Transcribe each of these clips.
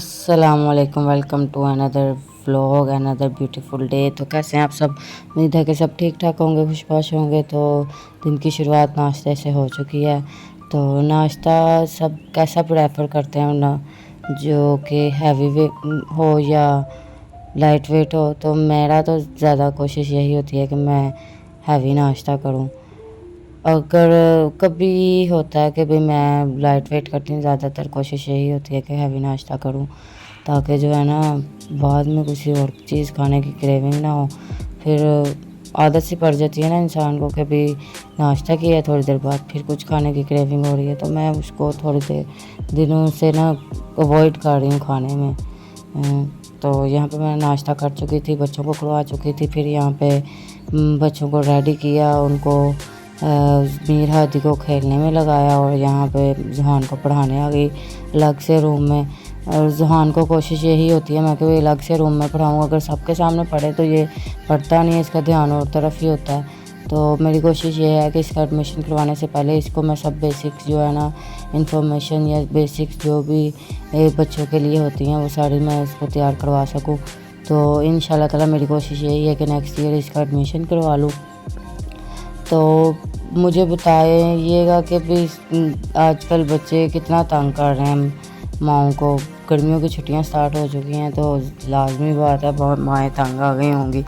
अस्सलामुअलैकुम, welcome to another vlog, another beautiful day. तो कैसे हैं आप सब? उम्मीद है कि सब ठीक ठाक होंगे, खुशबाश होंगे। तो दिन की शुरुआत नाश्ते से हो चुकी है। तो नाश्ता सब कैसा प्रेफर करते हैं ना, जो कि हैवी वे हो या लाइट वेट हो। तो मेरा तो ज़्यादा कोशिश यही होती है कि मैं हैवी नाश्ता करूं। अगर कभी होता है कि भाई मैं लाइट वेट करती हूँ, ज़्यादातर कोशिश यही होती है कि हैवी नाश्ता करूँ, ताकि जो है ना बाद में किसी और चीज़ खाने की क्रेविंग ना हो। फिर आदत सी पड़ जाती है ना इंसान को कि भाई नाश्ता किया है, थोड़ी देर बाद फिर कुछ खाने की क्रेविंग हो रही है। तो मैं उसको थोड़ी देर दिनों से ना अवॉइड कर रही हूँ खाने में। तो यहाँ पे मैं नाश्ता कर चुकी थी, बच्चों को खिलवा चुकी थी। फिर यहाँ पे बच्चों को रेडी किया, उनको मीर हादी को खेलने में लगाया और यहाँ पे जहान को पढ़ाने आ गई अलग से रूम में। और जहान को कोशिश यही होती है मैं कि अलग से रूम में पढ़ाऊँ। अगर सबके सामने पढ़े तो ये पढ़ता नहीं है, इसका ध्यान और तरफ ही होता है। तो मेरी कोशिश ये है कि इसका एडमिशन करवाने से पहले इसको मैं सब बेसिक्स जो है ना इंफॉर्मेशन या बेसिक्स जो भी बच्चों के लिए होती हैं वो सारी मैं इसको तैयार करवा सकूँ। तो इंशाल्लाह ताला मेरी कोशिश यही है कि नेक्स्ट ईयर इसका एडमिशन करवा लूँ। तो मुझे बताइएगा कि भी आजकल बच्चे कितना तंग कर रहे हैं माओं को। गर्मियों की छुट्टियां स्टार्ट हो चुकी हैं तो लाजमी बात है बहुत माएँ तंग आ गई होंगी,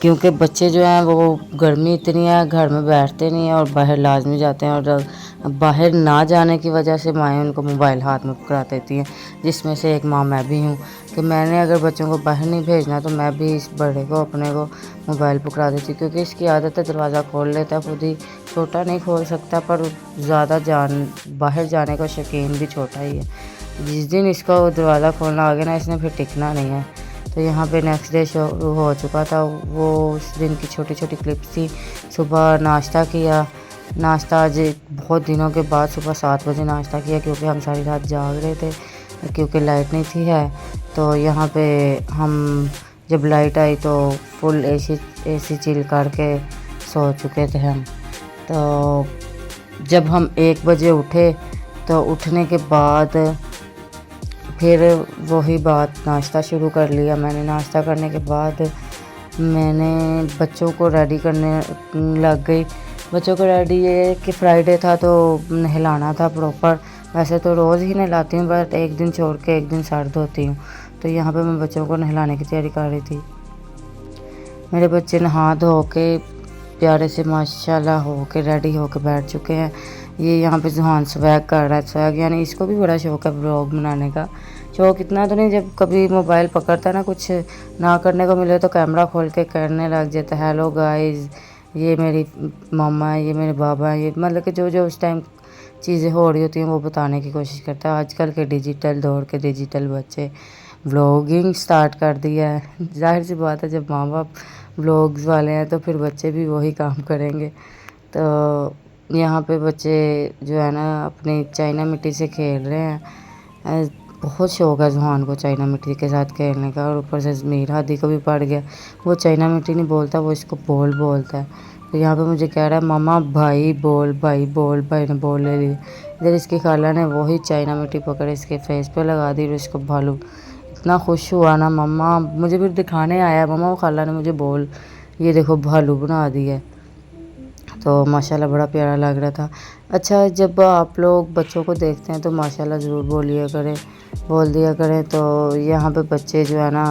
क्योंकि बच्चे जो हैं वो गर्मी इतनी है घर में बैठते नहीं हैं और बाहर लाजमी जाते हैं। और बाहर ना जाने की वजह से माएँ उनको मोबाइल हाथ में पकड़ा देती हैं, जिसमें से एक माँ मैं भी हूँ कि मैंने अगर बच्चों को बाहर नहीं भेजना तो मैं भी इस बड़े को अपने को मोबाइल पकड़ा देती, क्योंकि इसकी आदत है दरवाज़ा खोल लेता है खुद ही। छोटा नहीं खोल सकता पर ज़्यादा बाहर जाने का शौकीन भी छोटा ही है। जिस दिन इसका दरवाज़ा खोलना आ गया ना, इसने फिर टिकना नहीं है। तो यहाँ पे नेक्स्ट डे शुरू हो चुका था, वो उस दिन की छोटी छोटी क्लिप्स थी। सुबह नाश्ता किया, नाश्ता आज बहुत दिनों के बाद सुबह 7 बजे नाश्ता किया, क्योंकि हम सारी रात जाग रहे थे क्योंकि लाइट नहीं थी है। तो यहाँ पे हम जब लाइट आई तो फुल एसी चिल करके सो चुके थे हम। तो जब हम 1 बजे उठे तो उठने के बाद फिर वही बात, नाश्ता शुरू कर लिया मैंने। नाश्ता करने के बाद मैंने बच्चों को रेडी करने लग गई। बच्चों को रेडी ये कि फ्राइडे था तो नहलाना था प्रॉपर। वैसे तो रोज़ ही नहलाती हूँ, बट एक दिन छोड़ के एक दिन सर धोती हूँ। तो यहाँ पे मैं बच्चों को नहलाने की तैयारी कर रही थी। मेरे बच्चे नहा धो के प्यारे से माशाल्लाह हो के रेडी हो के बैठ चुके हैं। ये यहाँ पे जुहान स्वैग कर रहा है। स्वैग यानी इसको भी बड़ा शौक़ है ब्लॉग बनाने का। शौक़ इतना तो नहीं, जब कभी मोबाइल पकड़ता है ना, कुछ ना करने को मिले तो कैमरा खोल के करने लग जाता है। हेलो गाइस, ये मेरी मामा है, ये मेरे बाबा है, ये मतलब कि जो जो उस टाइम चीज़ें हो रही होती हैं वो बताने की कोशिश करता है। आजकल के डिजिटल दौर के डिजिटल बच्चे व्लॉगिंग स्टार्ट कर दिया है। जाहिर सी बात है, जब माँ बाप व्लॉग्स वाले हैं तो फिर बच्चे भी वही काम करेंगे। तो यहाँ पे बच्चे जो है ना अपनी चाइना मिट्टी से खेल रहे हैं। बहुत शौक़ है जुहान को चाइना मिट्टी के साथ खेलने का, और ऊपर से मीर हादी को भी पड़ गया। वो चाइना मिट्टी नहीं बोलता, वो इसको बॉल बोलता है। तो यहाँ पे मुझे कह रहा है मामा भाई बोल, भाई बोल। भाई ने बॉल ले ली। इधर इसकी खाला ने वही चाइना मिट्टी पकड़ इसके फेस पे लगा दी और इसको भालू। इतना खुश हुआ ना मम्मा, मुझे फिर दिखाने आया मम्मा वो खाला ने मुझे बॉल, ये देखो भालू बना दी है। तो माशाल्लाह बड़ा प्यारा लग रहा था। अच्छा, जब आप लोग बच्चों को देखते हैं तो माशाल्लाह ज़रूर बोल दिया करें। तो यहाँ पे बच्चे जो है ना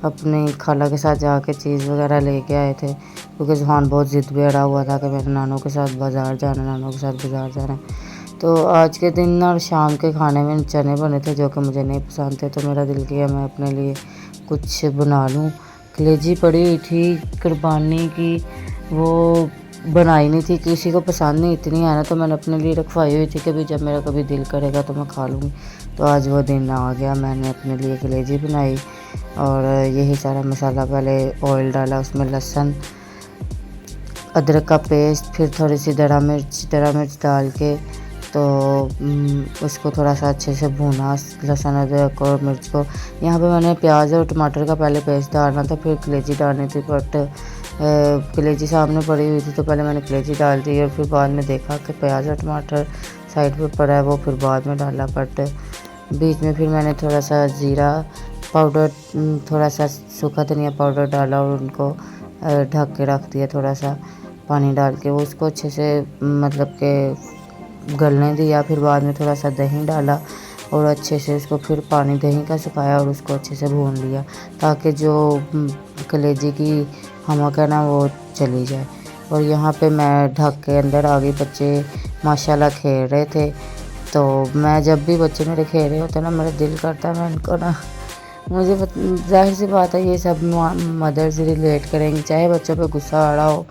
अपनी खाला के साथ जाके चीज़ वगैरह लेके आए थे, क्योंकि जुहान बहुत ज़िद पे अड़ा हुआ था कि मेरे नानों के साथ बाज़ार जाना, नानों के साथ बाज़ार जाना। तो आज के दिन ना शाम के खाने में चने बने थे जो कि मुझे नहीं पसंद थे। तो मेरा दिल किया मैं अपने लिए कुछ बना लूँ। कलेजी पड़ी हुई थी कुर्बानी की, वो बनाई नहीं थी, किसी को पसंद नहीं इतनी है ना, तो मैंने अपने लिए रखवाई हुई थी कि भाई जब मेरा कभी दिल करेगा तो मैं खा लूँगी। तो आज वो दिन आ गया, मैंने अपने लिए कलेजी बनाई और यही सारा मसाला, पहले ऑयल डाला, उसमें लहसुन अदरक का पेस्ट, फिर थोड़ी सी दरा मिर्च डाल के तो उसको थोड़ा सा अच्छे से भूना, लहसुन अदरक और मिर्च को। यहाँ पे मैंने प्याज और टमाटर का पहले पेस्ट डालना था, फिर कलेजी डालनी थी, बट कलेजी सामने पड़ी हुई थी तो पहले मैंने कलेजी डाल दी और फिर बाद में देखा कि प्याज और टमाटर साइड पे पड़ा है, वो फिर बाद में डाला। बट बीच में फिर मैंने थोड़ा सा ज़ीरा पाउडर, थोड़ा सा सूखा धनिया पाउडर डाला और उनको ढक के रख दिया, थोड़ा सा पानी डाल के वो उसको अच्छे से मतलब के गलने दिया। फिर बाद में थोड़ा सा दही डाला और अच्छे से उसको फिर पानी दही का सुखाया और उसको अच्छे से भून लिया ताकि जो कलेजी की हमक है ना वो चली जाए। और यहाँ पे मैं ढक के अंदर आ गई, बच्चे माशाल्लाह खेल रहे थे। तो मैं जब भी बच्चे मेरे खेल रहे होते ना, मेरा दिल करता है मैं उनको ना, मुझे ज़ाहिर सी बात है ये सब मदर से रिलेट करेंगी, चाहे बच्चों पे गुस्सा आ रहा हो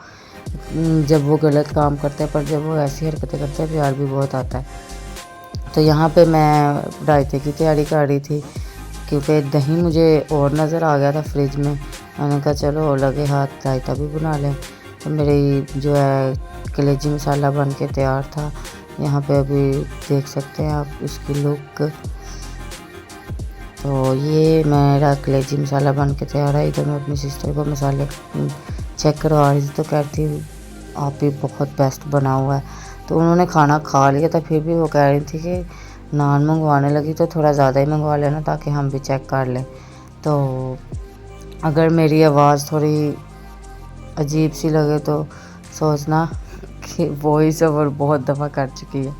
जब वो गलत काम करते हैं, पर जब वो ऐसी हरकतें करते हैं प्यार भी बहुत आता है। तो यहाँ पे मैं रायते की तैयारी कर रही थी क्योंकि दही मुझे और नज़र आ गया था फ्रिज में। मैंने कहा चलो लगे हाथ रायता भी बना लें। तो मेरी जो है कलेजी मसाला बन के तैयार था। यहाँ पे अभी देख सकते हैं आप इसकी लुक। तो ये मेरा कलेजी मसाला बन के तैयार है। इधर मैं अपनी सिस्टर को मसाले चेक करवा रही थी तो कहती आप भी बहुत बेस्ट बना हुआ है। तो उन्होंने खाना खा लिया था, फिर भी वो कह रही थी कि नान मंगवाने लगी तो थोड़ा ज़्यादा ही मंगवा लेना ताकि हम भी चेक कर लें। तो अगर मेरी आवाज़ थोड़ी अजीब सी लगे तो सोचना कि वॉइस ओवर बहुत दफ़ा कर चुकी है।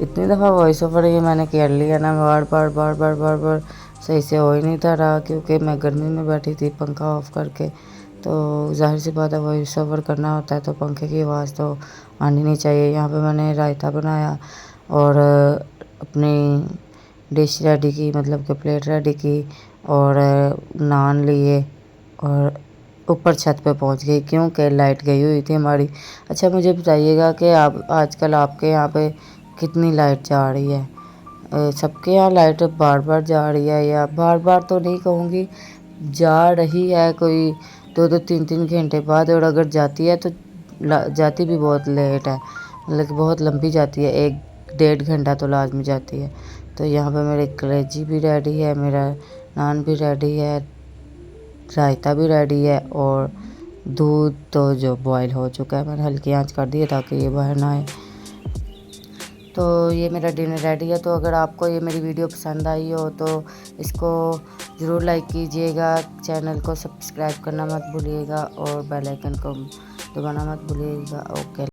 इतनी दफ़ा वॉइस ओवर ये मैंने कर लिया ना, बार बार सही से हो ही नहीं था रहा क्योंकि मैं गर्मी में बैठी थी पंखा ऑफ़ करके। तो ज़ाहिर सी बात है वॉइस ओवर करना होता है तो पंखे की आवाज़ तो आनी नहीं चाहिए। यहाँ पे मैंने रायता बनाया और अपनी डिश रेडी की, मतलब कि प्लेट रेडी की और नान लिए और ऊपर छत पे पहुंच गई क्योंकि लाइट गई हुई थी हमारी। अच्छा मुझे बताइएगा कि आप आजकल आपके यहाँ पे कितनी लाइट जा रही है? सबके यहाँ लाइट बार बार जा रही है या बार बार तो नहीं कहूँगी, जा रही है कोई 2-2 3-3 घंटे बाद, और अगर जाती है तो जाती भी बहुत लेट है, मतलब कि बहुत लंबी जाती है, 1-1.5 घंटा तो लाजमी जाती है। तो यहाँ पे मेरे कलेजी भी रेडी है, मेरा नान भी रेडी है, रायता भी रेडी है और दूध तो जो बॉयल हो चुका है, मैंने हल्की आंच कर दी है ताकि ये बाहर ना आए। तो ये मेरा डिनर रेडी है। तो अगर आपको ये मेरी वीडियो पसंद आई हो तो इसको ज़रूर लाइक कीजिएगा, चैनल को सब्सक्राइब करना मत भूलिएगा और बेल आइकन को दबाना मत भूलिएगा। ओके।